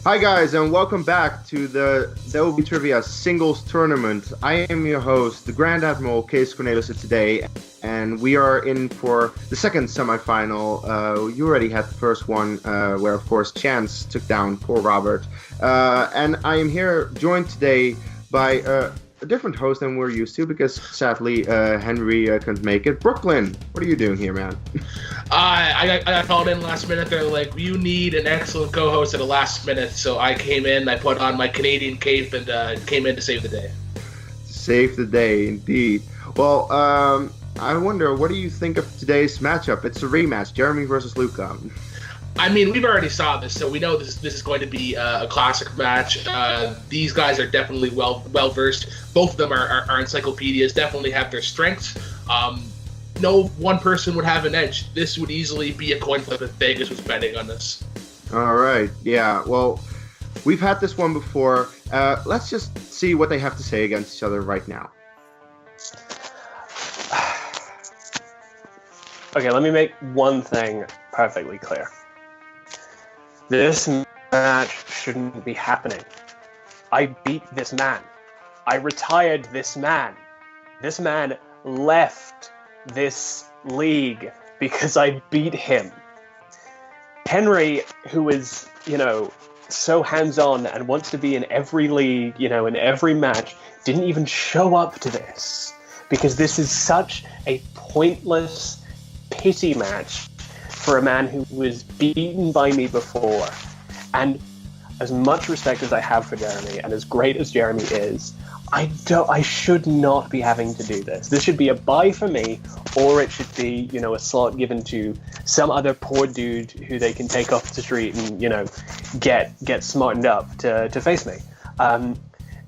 Hi guys, and welcome back to the OB Trivia Singles Tournament. I am your host, the Grand Admiral Kees Cornelisse today, and we are in for the second semifinal. You already had the first one, where of course Chance took down poor Robert. And I am here joined today by a different host than we're used to, because sadly Henry couldn't make it. Brooklyn, what are you doing here, man? I got called in last minute. They're like, you need an excellent co-host at the last minute. So I came in, I put on my Canadian cape, and came in to save the day. Save the day, indeed. Well, I wonder, what do you think of today's matchup? It's a rematch, Jeremy versus Luca. I mean, we've already saw this, so we know this is going to be a classic match. These guys are definitely well versed. Both of them are encyclopedias, definitely have their strengths. No one person would have an edge. This would easily be a coin flip if Vegas was betting on this. All right, yeah. Well, we've had this one before. Let's just see what they have to say against each other right now. Okay, let me make one thing perfectly clear. This match shouldn't be happening. I beat this man. I retired this man. This man left this league because I beat him. Henry, who is, so hands-on and wants to be in every league, in every match, didn't even show up to this because this is such a pointless pity match for a man who was beaten by me before. And as much respect as I have for Jeremy, and as great as Jeremy is, I should not be having to do this. This should be a bye for me, or it should be, a slot given to some other poor dude who they can take off the street and, get smartened up to face me.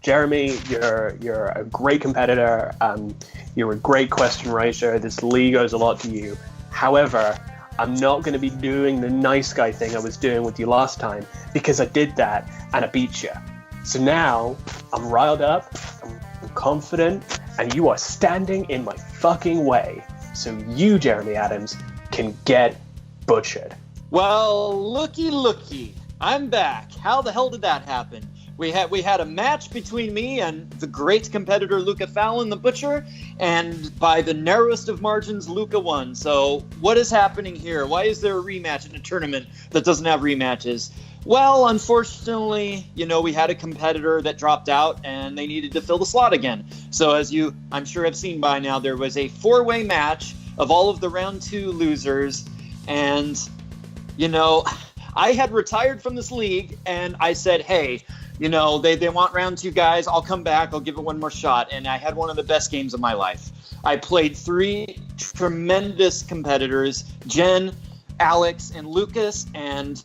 Jeremy, you're a great competitor. You're a great question writer. This league owes a lot to you. However, I'm not going to be doing the nice guy thing I was doing with you last time, because I did that and I beat you. So now I'm riled up, I'm confident, and you are standing in my fucking way. So you, Jeremy Adams, can get butchered. Well, looky, I'm back. How the hell did that happen? We had a match between me and the great competitor Luca Fallon, the Butcher, and by the narrowest of margins, Luca won. So what is happening here? Why is there a rematch in a tournament that doesn't have rematches? Well, unfortunately, we had a competitor that dropped out and they needed to fill the slot again. So as you, I'm sure, have seen by now, there was a four-way match of all of the round two losers. And, I had retired from this league and I said, hey, they want round two guys. I'll come back. I'll give it one more shot. And I had one of the best games of my life. I played three tremendous competitors, Jen, Alex, and Lucas. And,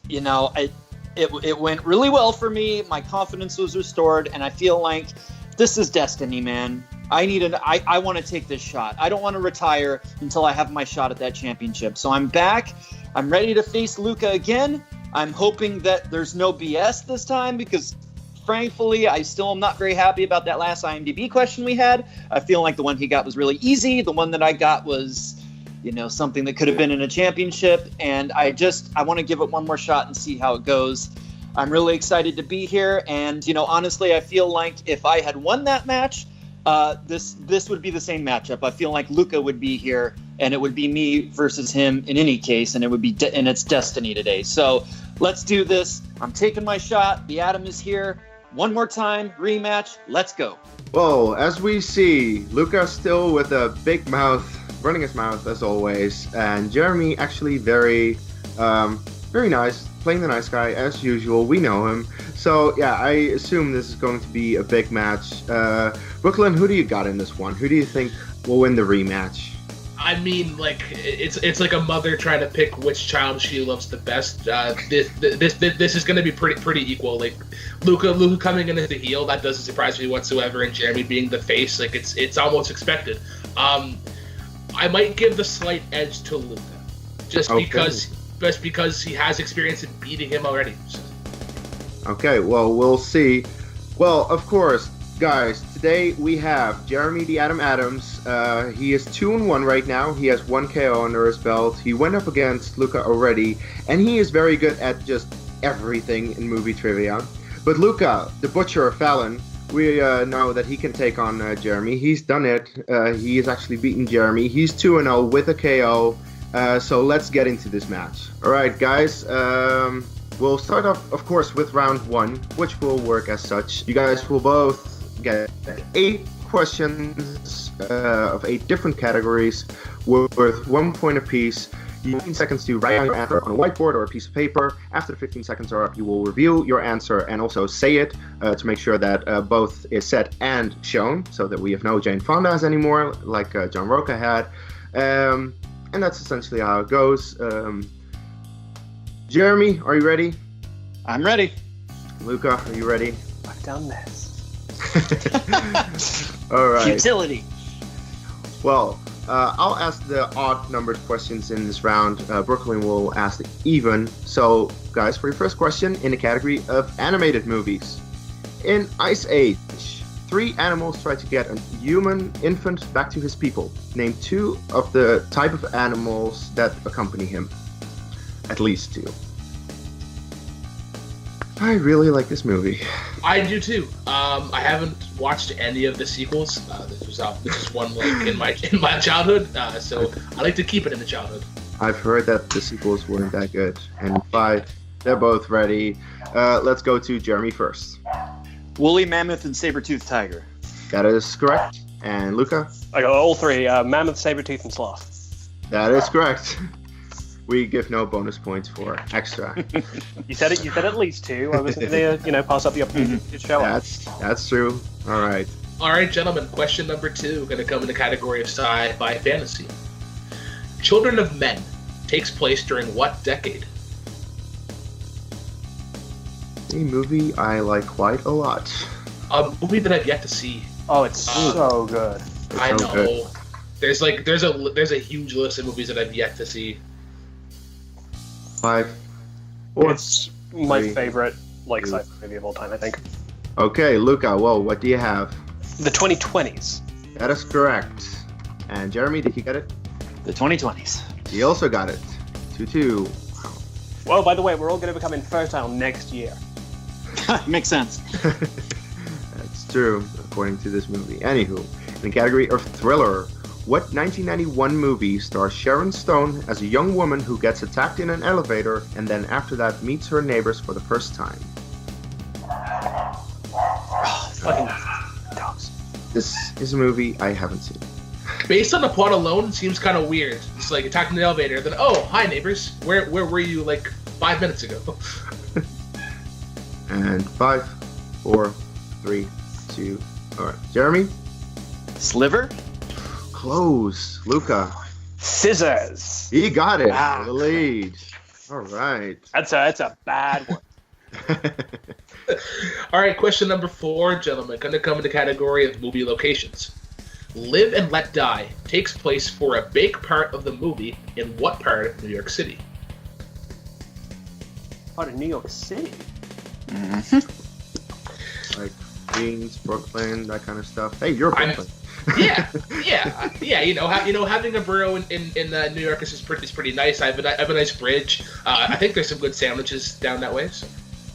it went really well for me. My confidence was restored. And I feel like this is destiny, man. I want to take this shot. I don't want to retire until I have my shot at that championship. So I'm back. I'm ready to face Luca again. I'm hoping that there's no BS this time, because frankly, I still am not very happy about that last IMDb question we had. I feel like the one he got was really easy. The one that I got was, something that could have been in a championship. And I want to give it one more shot and see how it goes. I'm really excited to be here. And, honestly, I feel like if I had won that match, this would be the same matchup. I feel like Luca would be here and it would be me versus him in any case. And it would be, and it's destiny today. So let's do this. I'm taking my shot. The Atom is here. One more time, rematch. Let's go. Well, as we see, Luca still with a big mouth, running his mouth as always, and Jeremy actually very nice, playing the nice guy as usual. We know him. So yeah, I assume this is going to be a big match. Brooklyn, who do you got in this one? Who do you think will win the rematch? I mean, it's like a mother trying to pick which child she loves the best. This is going to be pretty equal. Like Luca coming in as the heel, that doesn't surprise me whatsoever, and Jeremy being the face, it's almost expected. I might give the slight edge to Luca, just because he has experience in beating him already. So. Okay, well, we'll see. Well, of course, guys, today we have Jeremy the Atom Adams. He is 2-1 right now. He has 1 KO under his belt. He went up against Luca already, and he is very good at just everything in movie trivia. But Luca, the Butcher Fallon, we know that he can take on Jeremy. He's done it. He has actually beaten Jeremy. He's 2-0 with a KO. So let's get into this match. All right, guys. We'll start off, of course, with round 1, which will work as such. You guys will both get 8 questions of 8 different categories worth 1 point apiece. You have 15 seconds to write down your answer on a whiteboard or a piece of paper. After the 15 seconds are up, you will review your answer and also say it to make sure that both is said and shown, so that we have no Jane Fondas anymore, like John Roca had. And that's essentially how it goes. Jeremy, are you ready? I'm ready. Luca, are you ready? I've done this. All right. Futility. Well, I'll ask the odd-numbered questions in this round. Brooklyn will ask the even. So, guys, for your first question, in the category of animated movies. In Ice Age, 3 animals try to get a human infant back to his people. Name 2 of the type of animals that accompany him. At least 2. I really like this movie. I do too. I haven't watched any of the sequels. This is one like in my childhood. So I like to keep it in the childhood. I've heard that the sequels weren't that good. And 5, they're both ready. Let's go to Jeremy first. Woolly mammoth and saber-toothed tiger. That is correct. And Luca? I got all 3: mammoth, saber-tooth, and sloth. That is correct. We give no bonus points for extra. You said it. You said at least 2. I wasn't going to pass up the opportunity to show up. That's true. All right. All right, gentlemen. Question number 2 going to come in the category of sci-fi fantasy. Children of Men takes place during what decade? A movie I like quite a lot. A movie that I've yet to see. Oh, it's so good. I so know. good. There's a huge list of movies that I've yet to see. 5, 4. It's my 3, favorite 2. sci-fi movie of all time, I think. Okay, Luca. Well, what do you have? The 2020s. That is correct. And Jeremy, did you get it? The 2020s. He also got it. 2-2. Well, by the way, we're all going to become infertile next year. Makes sense. That's true, according to this movie. Anywho, in the category of thriller, what 1991 movie stars Sharon Stone as a young woman who gets attacked in an elevator and then after that meets her neighbors for the first time? Fucking dogs. This is a movie I haven't seen. Based on the plot alone, it seems kind of weird. It's like attacked in the elevator, then hi neighbors, where were you like 5 minutes ago? And 5, 4, 3, 2. All right, Jeremy. Sliver. Close. Luca. Scissors. He got it. Ah. The lead. All right. That's a bad one. All right, question number 4, gentlemen. Going to come in the category of movie locations. Live and Let Die takes place for a big part of the movie in what part of New York City? Part of New York City? Like Queens, Brooklyn, that kind of stuff. Hey, you're Brooklyn. Yeah. You know, having a borough in New York is pretty nice. I have a nice bridge. I think there's some good sandwiches down that way. So.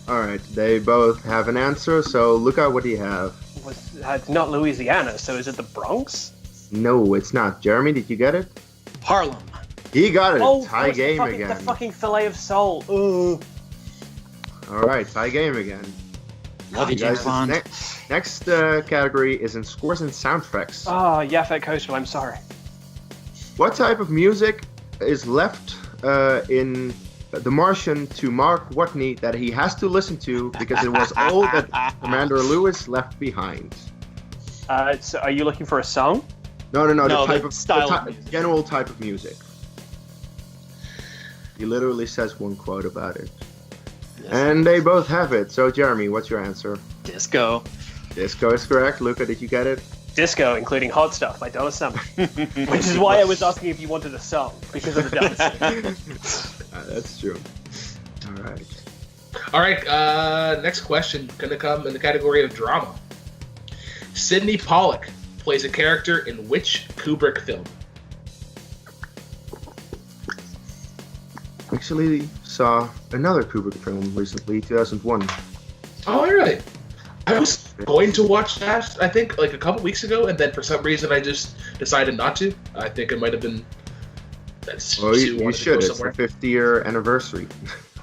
All right, they both have an answer. So, Luca, what do you have? It's not Louisiana, so is it the Bronx? No, it's not. Jeremy, did you get it? Harlem. He got it. Oh, Tie game the again. fucking fillet of soul. Ooh. All right, tie game again. Love you, James Bond. Next category is in scores and soundtracks. Oh, Yaphet Coastal, I'm sorry. What type of music is left in The Martian to Mark Watney that he has to listen to because it was all that Commander Lewis left behind? So are you looking for a song? No. No, the type the of style of music. general type of music. He literally says one quote about it. Yes. And they both have it. So, Jeremy, what's your answer? Disco. Disco is correct. Luca, did you get it? Disco, including Hot Stuff by Donna Summer. Which is why I was asking if you wanted a song, because of the dance. That's true. All right. Next question. Going to come in the category of drama. Sidney Pollack plays a character in which Kubrick film? actually saw another Kubrick film recently, 2001. Oh, really? I was going to watch that, I think, like a couple weeks ago, and then for some reason I just decided not to. I think it might have been... Well, you should. It's the 50-year anniversary.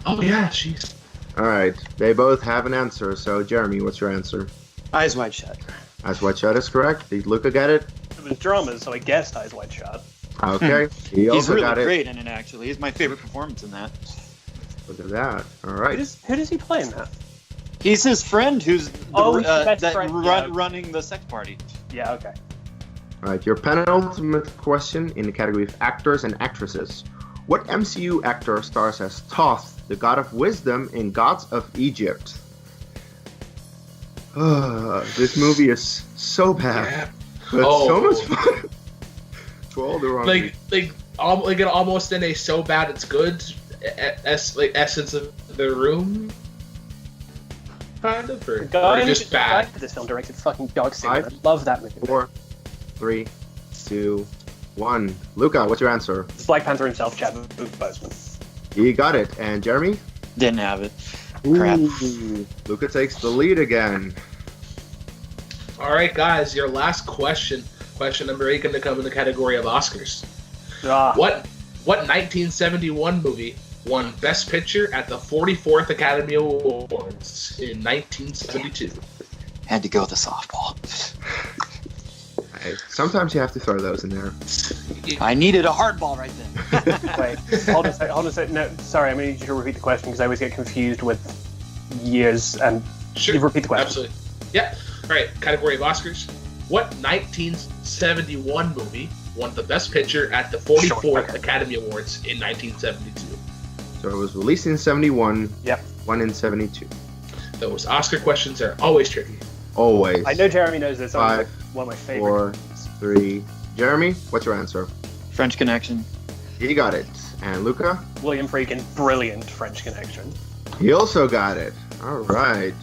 Oh, yeah, jeez. All right. They both have an answer. So, Jeremy, what's your answer? Eyes Wide Shut. Eyes Wide Shut is correct. Did Luca get it? It was dramas, so I guessed Eyes Wide Shut. Okay. He He's also really got it. great in it, actually. He's my favorite performance in that. Look at that. All right. Who does he play in that? He's his friend who's friend, running the sex party. Yeah, okay. All right. Your penultimate question in the category of actors and actresses. What MCU actor stars as Thoth, the god of wisdom in Gods of Egypt? This movie is so bad, but so much fun. For all the wrong reasons. Almost in a so bad it's good essence of the room. Kind of, or just bad. This film directed fucking dog singer. I love that movie. 4, 3, 2, 1. Luca, what's your answer? It's Black Panther himself, Chadwick Boseman. You got it. And Jeremy? Didn't have it. Crap. Ooh, Luca takes the lead again. All right, guys, your last question. Question number 8 going to come in the category of Oscars. What 1971 movie won Best Picture at the 44th Academy Awards in 1972? Had to go with the softball. Hey, sometimes you have to throw those in there. I needed a hardball right then. Wait, hold on a second. No, sorry, I'm going to need you to repeat the question because I always get confused with years and... Sure. You repeat the question. Absolutely. Yeah. All right, category of Oscars. What 1971 movie won the Best Picture at the 44th Academy Awards in 1972? So it was released in 71, Yep. One in 72. Those Oscar questions are always tricky. Always. I know Jeremy knows this. 5, one of my favorites. 4, 3. Jeremy, what's your answer? French Connection. He got it. And Luca? William Friedkin, brilliant French Connection. He also got it. All right.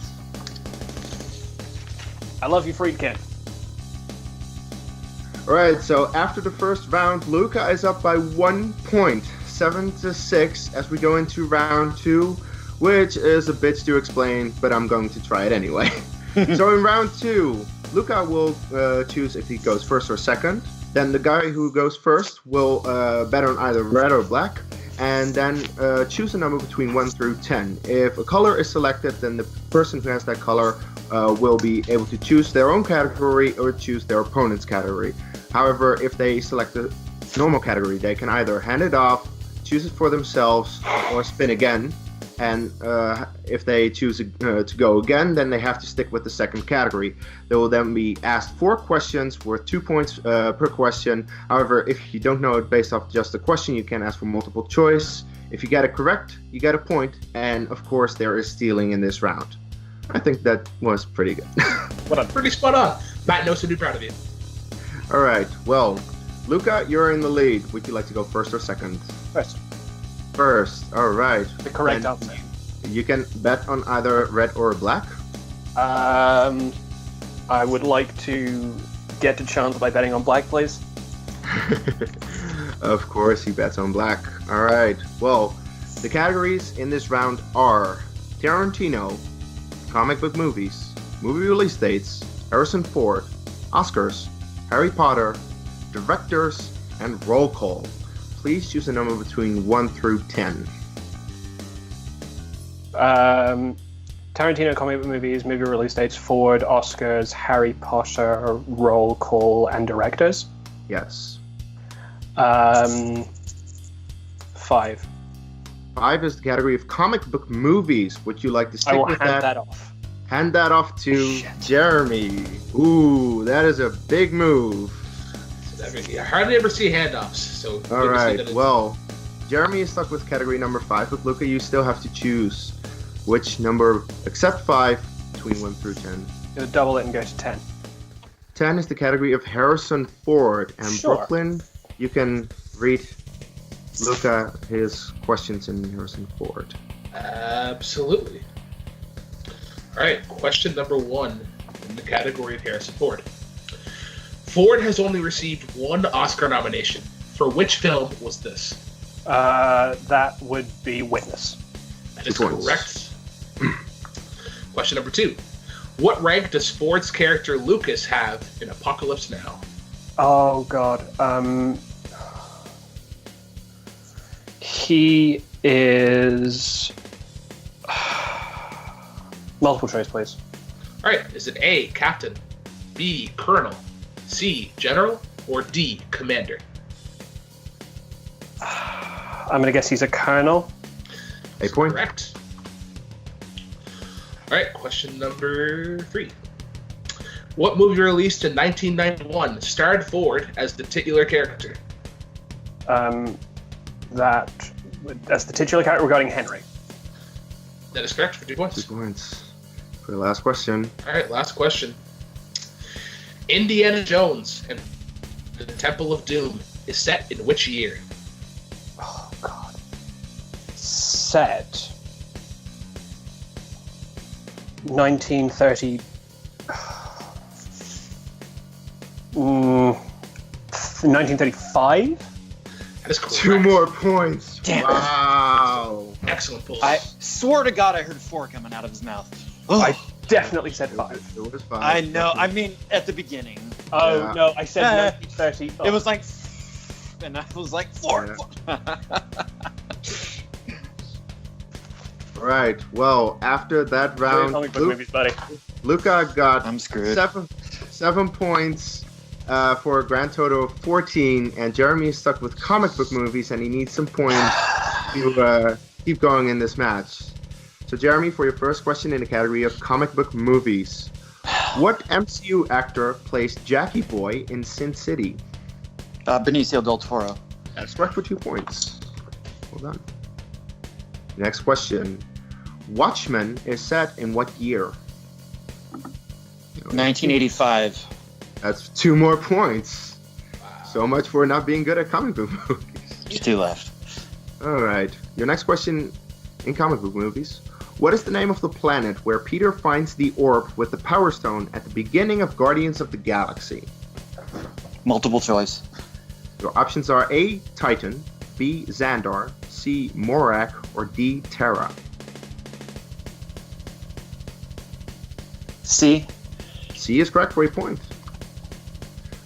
I love you, Friedkin. All right, so after the first round, Luca is up by 1 point, 7-6, as we go into round 2, which is a bit to explain, but I'm going to try it anyway. So in round 2, Luca will choose if he goes first or second. Then the guy who goes first will bet on either red or black, and then choose a number between 1 through 10. If a color is selected, then the person who has that color will be able to choose their own category or choose their opponent's category. However, if they select the normal category, they can either hand it off, choose it for themselves, or spin again. And if they choose to go again, then they have to stick with the second category. They will then be asked 4 questions worth 2 points per question. However, if you don't know it based off just the question, you can ask for multiple choice. If you get it correct, you get a point. And of course, there is stealing in this round. I think that was pretty good. Pretty spot on. Matt knows to be proud of you. All right. Well, Luca, you're in the lead. Would you like to go first or second? First. First. All right. The correct answer. You can bet on either red or black. I would like to get a chance by betting on black, please. Of course, he bets on black. All right. Well, the categories in this round are Tarantino, comic book movies, movie release dates, Harrison Ford, Oscars, Harry Potter, directors, and roll call. Please choose a number between 1 through 10. Tarantino comic book movies, movie release dates, Ford, Oscars, Harry Potter, roll call, and directors. Yes. 5. 5 is the category of comic book movies. Would you like to stick I will with hand that off. Hand that off to Jeremy. Ooh, that is a big move. I hardly ever see handoffs. So all right. Well, Jeremy is stuck with category number 5, but Luca, you still have to choose which number, except 5, between 1 through 10. You'll double it and go to 10. 10 is the category of Harrison Ford. And Sure. Brooklyn, you can read Luca his questions in Harrison Ford. Absolutely. All right, question number 1 in the category of Harrison Ford. Ford has only received 1 Oscar nomination. For which film was this? That would be Witness. That is 2 points. correct. Question number 2. What rank does Ford's character Lucas have in Apocalypse Now? Oh God. He is. Multiple choice, please. All right. Is it A, Captain, B, Colonel, C, General, or D, Commander? I'm gonna guess he's a colonel. A point. Correct. All right. Question number 3. What movie released in 1991 starred Ford as the titular character? That's the titular character regarding Henry. That is correct for 2 points. 2 points. For the last question. All right, last question. Indiana Jones and the Temple of Doom is set in which year? Oh God. Set. 1930. 1935? That is correct. 2 more points. Damn it. Wow. Excellent pull. I swear to God, I heard 4 coming out of his mouth. I definitely said 5. It was 5. I know. I mean, at the beginning, Oh Yeah. no, I said 1930. Oh. it was like, and I was like 4. All right. Well, after that round, Comic book movies, buddy. Luca got I'm screwed. 7 points for a grand total of 14, and Jeremy is stuck with comic book movies, and he needs some points to keep going in this match. So, Jeremy, for your first question in the category of comic book movies, what MCU actor plays Jackie Boy in Sin City? Benicio del Toro. That's correct for 2 points. Well done. Next question. Watchmen is set in what year? 1985. That's 2 more points. So much for not being good at comic book movies. There's 2 left. All right. Your next question in comic book movies. What is the name of the planet where Peter finds the orb with the Power Stone at the beginning of Guardians of the Galaxy? Multiple choice. Your options are A, Titan, B, Xandar, C, Morak, or D, Terra. C. C is correct for a point.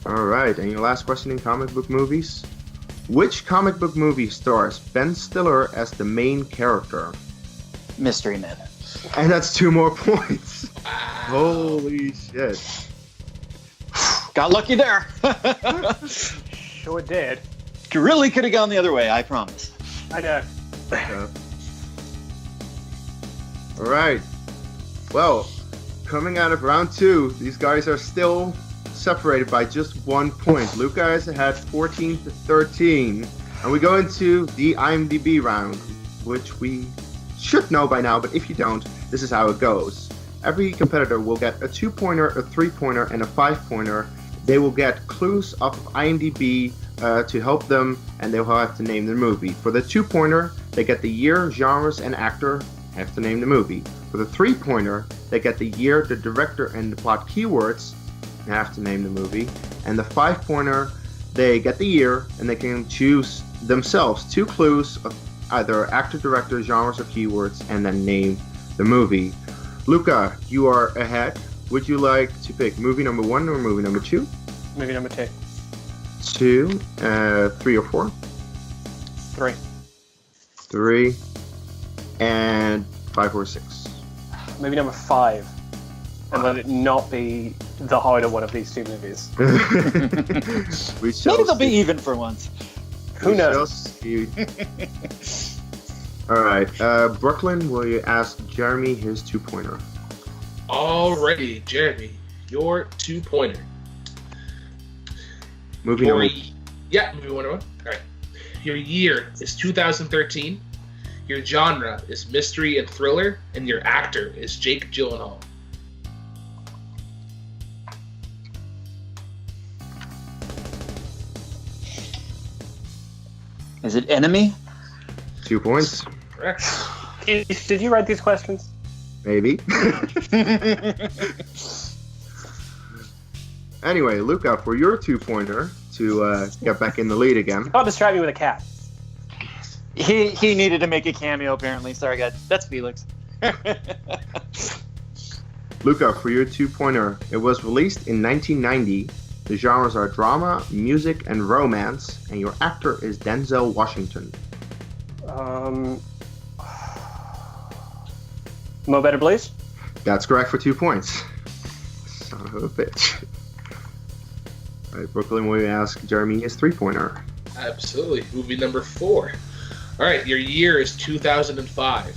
All right, and your last question in comic book movies. Which comic book movie stars Ben Stiller as the main character? Mystery Man. And that's 2 more points. Holy shit. Got lucky there. Sure did. Really could have gone the other way, I promise. I know. All right. Well, coming out of round 2, these guys are still separated by just 1 point. Luca is ahead 14-13. And we go into the IMDb round, which we should know by now, but if you don't, this is how it goes. Every competitor will get a 2-pointer, a 3-pointer, and a 5-pointer. They will get clues off of IMDb to help them, and they'll have to name the movie. For the 2-pointer, they get the year, genres, and actor, have to name the movie. For the 3-pointer, they get the year, the director, and the plot keywords, and have to name the movie. And the 5-pointer, they get the year, and they can choose themselves 2 clues of either actor, director, genres, or keywords, and then name the movie. Luca, you are ahead. Would you like to pick movie number 1 or movie number 2? Movie number 2. 2, 3 or 4? 3. 3, and 5 or 6. Movie number 5. And let it not be the harder one of these 2 movies. We shall Maybe they'll be see. even for once. Who We knows? shall see. All right, Brooklyn, will you ask Jeremy his 2-pointer? Alrighty, Jeremy, your 2-pointer. Movie Your, number. yeah, movie 101. Alright. Your year is 2013. Your genre is mystery and thriller, and your actor is Jake Gyllenhaal. Is it Enemy? 2 points, Correct. Did you write these questions? maybe. Anyway, Luca, for your 2-pointer to get back in the lead again. Don't distract me with a cat. He needed to make a cameo, apparently. Sorry, guys. That's Felix. Luca, for your 2-pointer, it was released in 1990. The genres are drama, music, and romance, and your actor is Denzel Washington. Mo Better Please? That's correct for 2 points. Son of a bitch. All right, Brooklyn, will you ask Jeremy his 3-pointer? Absolutely. Movie number 4. All right, your year is 2005.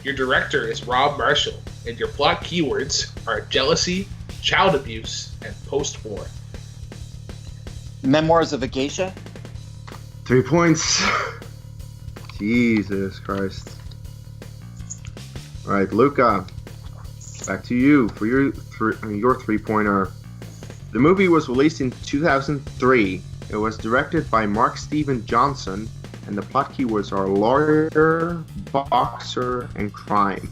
Your director is Rob Marshall, and your plot keywords are jealousy, child abuse, and post-war. Memoirs of a Geisha? 3 points. Jesus Christ. All right, Luca, back to you for your 3-pointer. The movie was released in 2003. It was directed by Mark Steven Johnson, and the plot keywords are lawyer, boxer, and crime.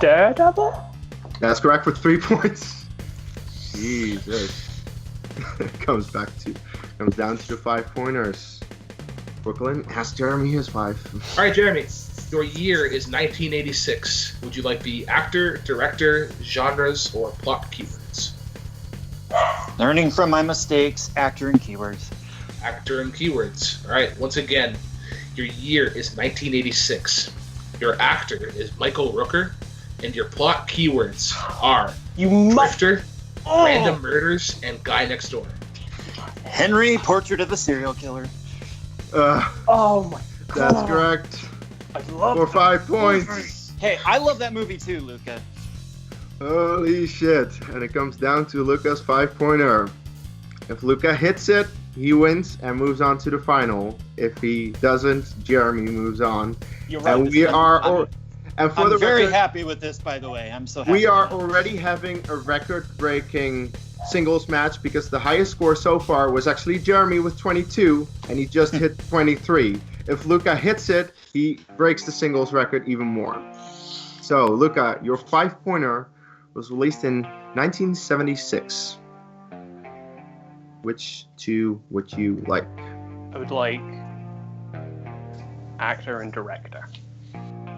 Daredevil? That's correct for 3 points. Jesus. It comes down to the 5-pointers. Brooklyn, ask Jeremy his 5. All right, Jeremy, your year is 1986. Would you like the actor, director, genres, or plot keywords? Learning from my mistakes, actor and keywords. Actor and keywords. All right, once again, your year is 1986. Your actor is Michael Rooker, and your plot keywords are Drifter, Random Murders, and Guy Next Door. Henry, Portrait of a Serial Killer. Oh my god. That's correct. I love For 5 points. Hey, I love that movie too, Luca. Holy shit. And it comes down to Luca's 5-pointer. If Luca hits it, he wins and moves on to the final. If he doesn't, Jeremy moves on. You're right. And we are... And for I'm the very record, happy with this, by the way. I'm so happy. we are already having a record-breaking singles match because the highest score so far was actually Jeremy with 22, and he just hit 23. If Luca hits it, he breaks the singles record even more. So, Luca, your 5-pointer was released in 1976. Which 2 would you like? I would like actor and director.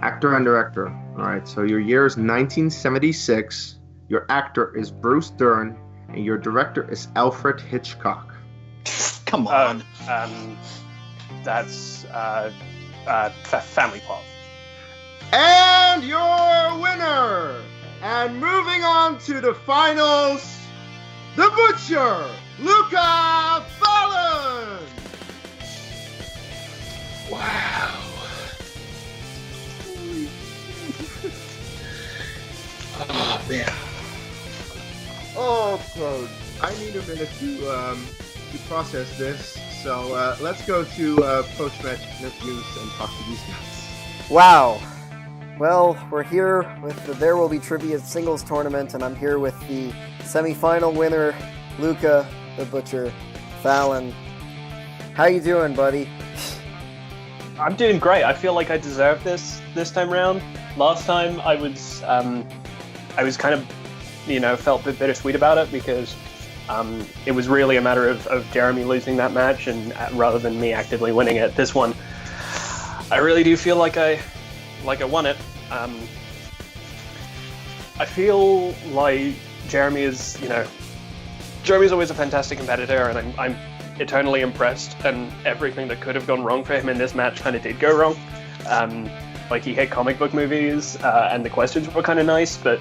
Actor and director. All right, so your year is 1976. Your actor is Bruce Dern, and your director is Alfred Hitchcock. Come on. That's Family Plot. And your winner, and moving on to the finals, the Butcher, Luca Fallon. Wow. Oh, man. Oh, Claude, I need a minute to process this. So let's go to post-match news and talk to these guys. Wow. Well, we're here with the There Will Be Trivia singles tournament, and I'm here with the semi-final winner, Luca the Butcher Fallon. How you doing, buddy? I'm doing great. I feel like I deserve this time round. Last time I was kind of, felt a bit bittersweet about it because it was really a matter of Jeremy losing that match, and rather than me actively winning it. This one, I really do feel like I won it. I feel like Jeremy's always a fantastic competitor, and I'm eternally impressed, and everything that could have gone wrong for him in this match kind of did go wrong. Like, he hit comic book movies, and the questions were kind of nice, but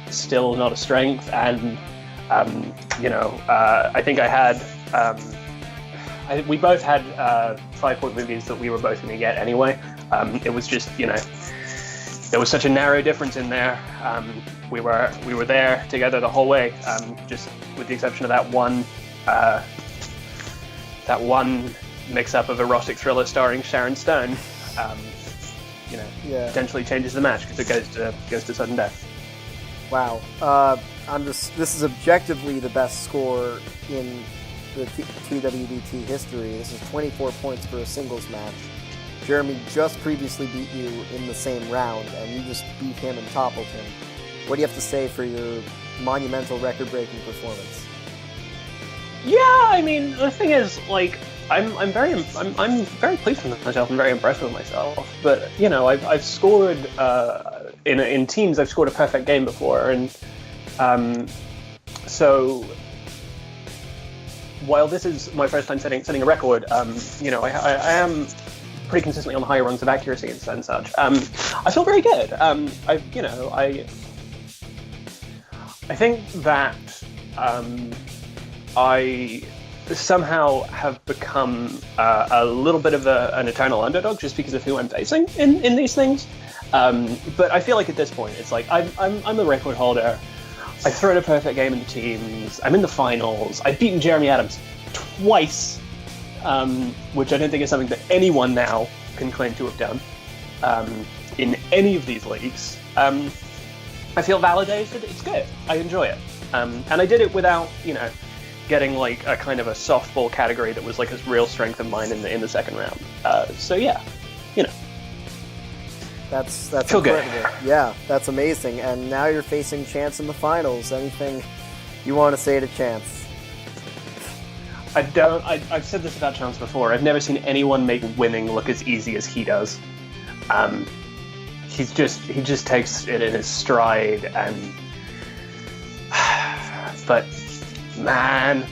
still not a strength. And I think I had we both had 5-point movies that we were both going to get anyway. It was just, there was such a narrow difference in there. We were there together the whole way, just with the exception of that one mix-up of erotic thriller starring Sharon Stone. Potentially changes the match because it goes to sudden death. Wow. This is objectively the best score in the TWBT history. This is 24 points for a singles match. Jeremy just previously beat you in the same round, and you just beat him and toppled him. What do you have to say for your monumental record-breaking performance? I mean, the thing is, like, I'm very pleased with myself. I'm very impressed with myself. But you know, I've scored in teams. I've scored a perfect game before, and so while this is my first time setting a record, you know, I am pretty consistently on the higher rungs of accuracy and such. I feel very good. I think that I somehow have become a little bit of an eternal underdog just because of who I'm facing in these things. But I feel like at this point, it's like I'm the record holder. I've thrown a perfect game in the teams. I'm in the finals. I've beaten Jeremy Adams twice, which I don't think is something that anyone now can claim to have done in any of these leagues. I feel validated. It's good. I enjoy it. And I did it without, you know, getting like a kind of a softball category that was like a real strength of mine in the second round. So yeah, you know. That's feel incredible. good. Yeah, that's amazing. And now you're facing Chance in the finals. Anything you want to say to Chance? I've said this about Chance before. I've never seen anyone make winning look as easy as he does. He just takes it in his stride, and but man,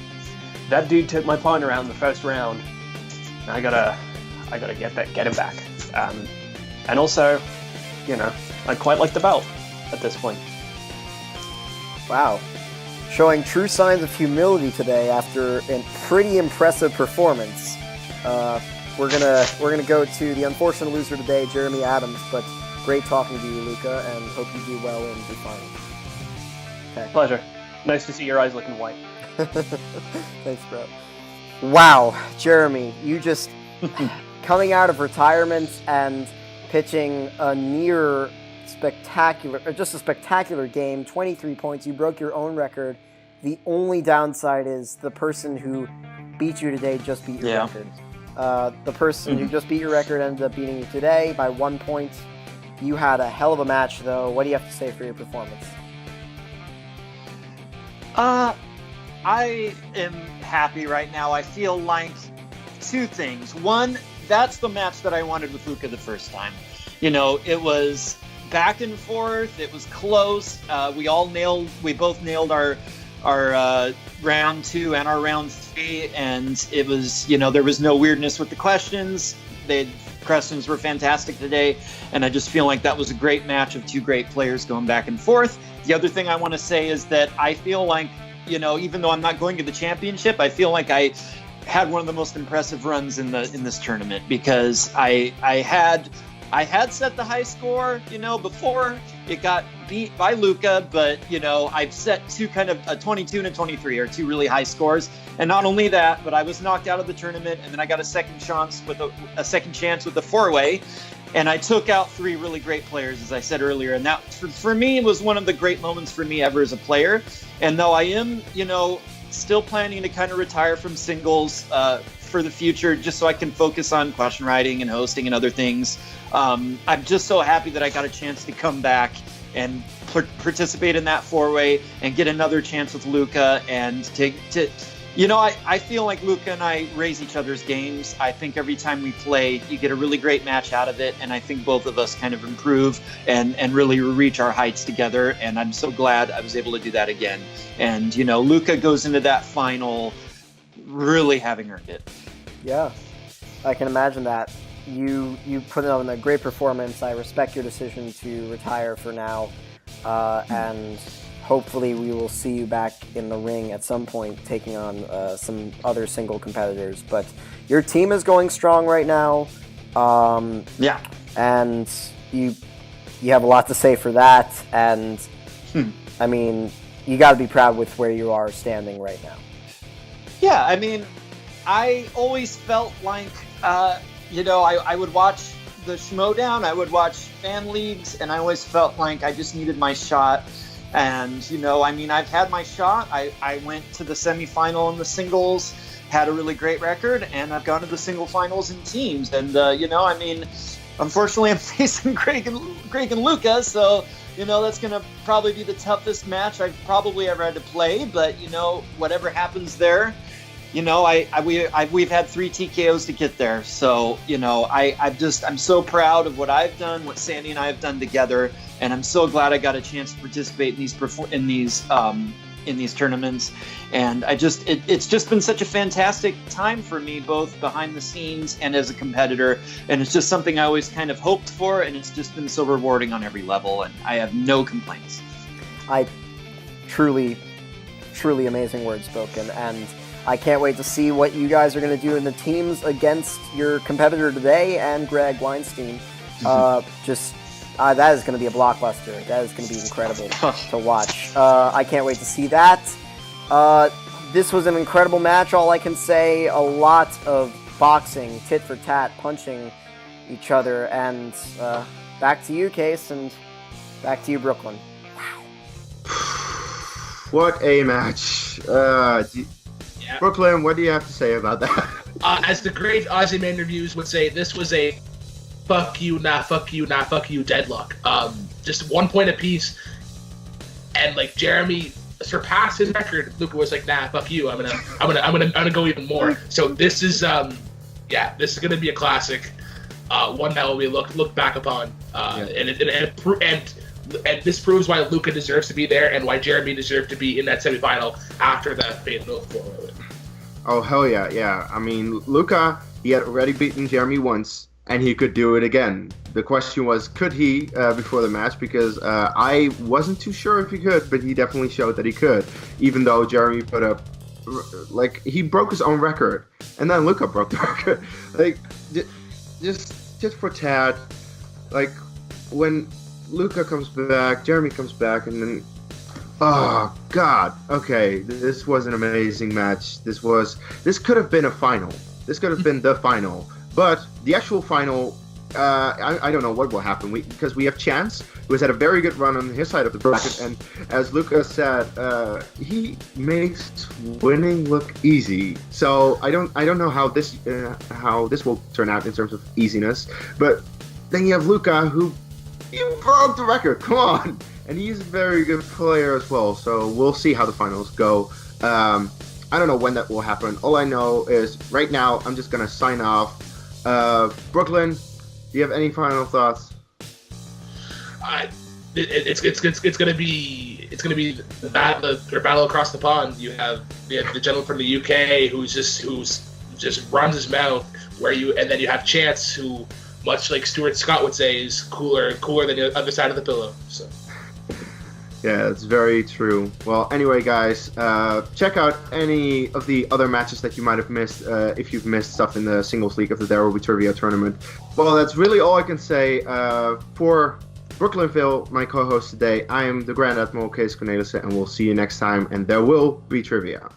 that dude took my partner out in the first round. I gotta get him back. And also, you know, I quite like the belt at this point. Wow. Showing true signs of humility today after a pretty impressive performance. We're gonna go to the unfortunate loser today, Jeremy Adams, but great talking to you, Luca, and hope you do well in the finals. Okay. Pleasure. Nice to see your eyes looking white. Thanks, bro. Wow, Jeremy, you just coming out of retirement and pitching a near spectacular, or just a spectacular game, 23 points. You broke your own record. The only downside is the person who beat you today just beat your record. The person who just beat your record ended up beating you today by 1 point. You had a hell of a match, though. What do you have to say for your performance? I am happy right now. I feel like two things. One, that's the match that I wanted with Luca the first time. You know, it was back and forth. It was close. We both nailed our round 2 and our round 3, and it was, you know, there was no weirdness with the questions. The questions were fantastic today, and I just feel like that was a great match of two great players going back and forth. The other thing I want to say is that I feel like, you know, even though I'm not going to the championship, I feel like I had one of the most impressive runs in this tournament, because I had set the high score, you know, before it got beat by Luca, but, you know, I've set two kind of a 22 and a 23 are two really high scores. And not only that, but I was knocked out of the tournament, and then I got a second chance with a 4-way, and I took out 3 really great players, as I said earlier. And that, for me, was one of the great moments for me ever as a player. And though I am, you know, still planning to kind of retire from singles for the future, just so I can focus on question writing and hosting and other things, I'm just so happy that I got a chance to come back and participate in that 4-way and get another chance with Luca, and to you know, I feel like Luca and I raise each other's games. I think every time we play, you get a really great match out of it, and I think both of us kind of improve and really reach our heights together, and I'm so glad I was able to do that again. And, you know, Luca goes into that final really having earned it. Yeah, I can imagine that. You put on a great performance. I respect your decision to retire for now, and hopefully we will see you back in the ring at some point, taking on some other single competitors. But your team is going strong right now. Yeah. And you have a lot to say for that. And, I mean, you got to be proud with where you are standing right now. Yeah, I mean, I always felt like, you know, I would watch the Schmodown, I would watch fan leagues, and I always felt like I just needed my shot. And, you know, I mean, I've had my shot. I went to the semifinal in the singles, had a really great record, and I've gone to the single finals in teams. And, you know, I mean, Unfortunately, I'm facing Greg and Luca, so that's going to probably be the toughest match I've probably ever had to play. But whatever happens there, we've had 3 TKOs to get there. So I'm so proud of what I've done, what Sandy and I have done together, and I'm so glad I got a chance to participate in these tournaments. And it's just been such a fantastic time for me, both behind the scenes and as a competitor. And it's just something I always kind of hoped for, and it's just been so rewarding on every level, and I have no complaints. Truly amazing words spoken, and I can't wait to see what you guys are going to do in the teams against your competitor today and Greg Weinstein. That is going to be a blockbuster. That is going to be incredible to watch. I can't wait to see that. This was an incredible match, all I can say. A lot of boxing, tit for tat, punching each other. And back to you, Kees, and back to you, Brooklyn. Wow. What a match. Brooklyn, what do you have to say about that? As the great Aussie Man reviews would say, this was a fuck you, nah, fuck you, nah, fuck you deadlock. Just 1 point apiece, and like Jeremy surpassed his record. Luca was like, nah, fuck you. I'm gonna go even more. So this is this is gonna be a classic, one that will be looked back upon, and this proves why Luca deserves to be there and why Jeremy deserved to be in that semifinal after that fatal four. Oh hell yeah! I mean, Luca, he had already beaten Jeremy once, and he could do it again. The question was, could he before the match? Because I wasn't too sure if he could, but he definitely showed that he could. Even though Jeremy put up, he broke his own record, and then Luca broke the record. Just for tat, when Luca comes back, Jeremy comes back, and then, oh god, okay, this was an amazing match. This could have been a final. This could have been the final. But the actual final, I don't know what will happen because we have Chance, who has had a very good run on his side of the bracket, and as Luca said, he makes winning look easy. So I don't know how this will turn out in terms of easiness. But then you have Luca, who broke the record. Come on, and he's a very good player as well. So we'll see how the finals go. I don't know when that will happen. All I know is right now I'm just gonna sign off. Brooklyn, do you have any final thoughts? It's gonna be the battle across the pond. You have the gentleman from the UK who's just runs his mouth, and then you have Chance, who, much like Stuart Scott would say, is cooler than the other side of the pillow. So. Yeah, it's very true. Well, anyway, guys, check out any of the other matches that you might have missed if you've missed stuff in the singles league of the There Will Be Trivia tournament. Well, that's really all I can say. For Brooklynville, my co-host today, I am the Grand Admiral Kees Cornelisse, and we'll see you next time, and there will be trivia.